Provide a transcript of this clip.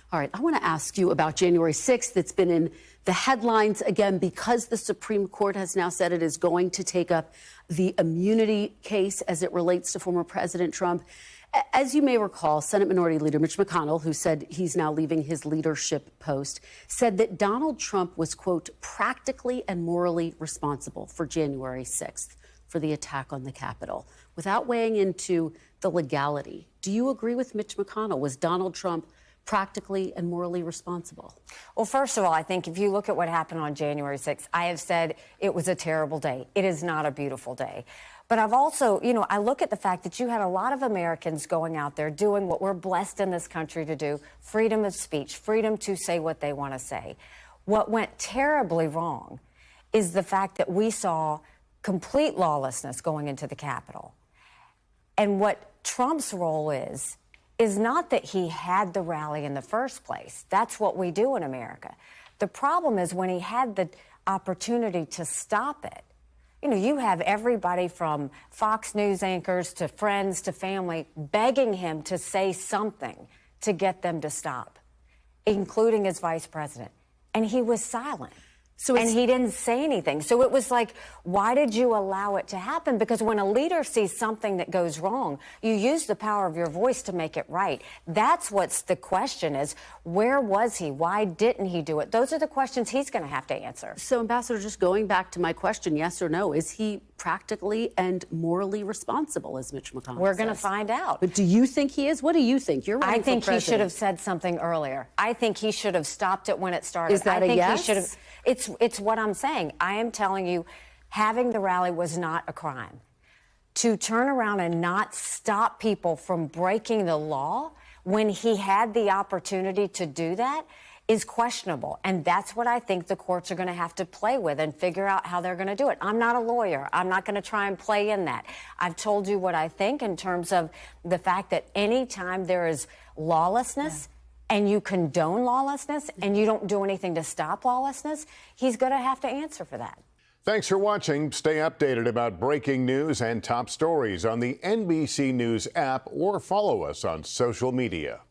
All right, I want to ask you about January 6th. It's been in the headlines again because the Supreme Court has now said it is going to take up the immunity case as it relates to former President Trump. As you may recall, Senate Minority Leader Mitch McConnell, who said he's now leaving his leadership post, said that Donald Trump was, quote, practically and morally responsible for January 6th, for the attack on the Capitol. Without weighing into the legality, do you agree with Mitch McConnell? Was Donald Trump practically and morally responsible? Well, first of all, I think if you look at what happened on January 6th, I have said it was a terrible day. It is not a beautiful day. But I've also, I look at the fact that you had a lot of Americans going out there doing what we're blessed in this country to do, freedom of speech, freedom to say what they want to say. What went terribly wrong is the fact that we saw complete lawlessness going into the Capitol. And what Trump's role is not that he had the rally in the first place. That's what we do in America. The problem is when he had the opportunity to stop it. You have everybody from Fox News anchors to friends to family begging him to say something to get them to stop, including his vice president. And he was silent. And he didn't say anything. So it was like, why did you allow it to happen? Because when a leader sees something that goes wrong, you use the power of your voice to make it right. That's what's the question is, where was he? Why didn't he do it? Those are the questions he's going to have to answer. So, Ambassador, just going back to my question, yes or no, is he practically and morally responsible, as Mitch McConnell We're going to find out. But do you think he is? What do you think? You're running I think for president. He should have said something earlier. I think he should have stopped it when it started. Is that a yes? He should have. It's what I'm saying. I am telling you, having the rally was not a crime. To turn around and not stop people from breaking the law when he had the opportunity to do that is questionable. And that's what I think the courts are going to have to play with and figure out how they're going to do it. I'm not a lawyer. I'm not going to try and play in that. I've told you what I think in terms of the fact that any time there is lawlessness, and you condone lawlessness and you don't do anything to stop lawlessness, he's going to have to answer for that. Thanks for watching. Stay updated about breaking news and top stories on the NBC News app or follow us on social media.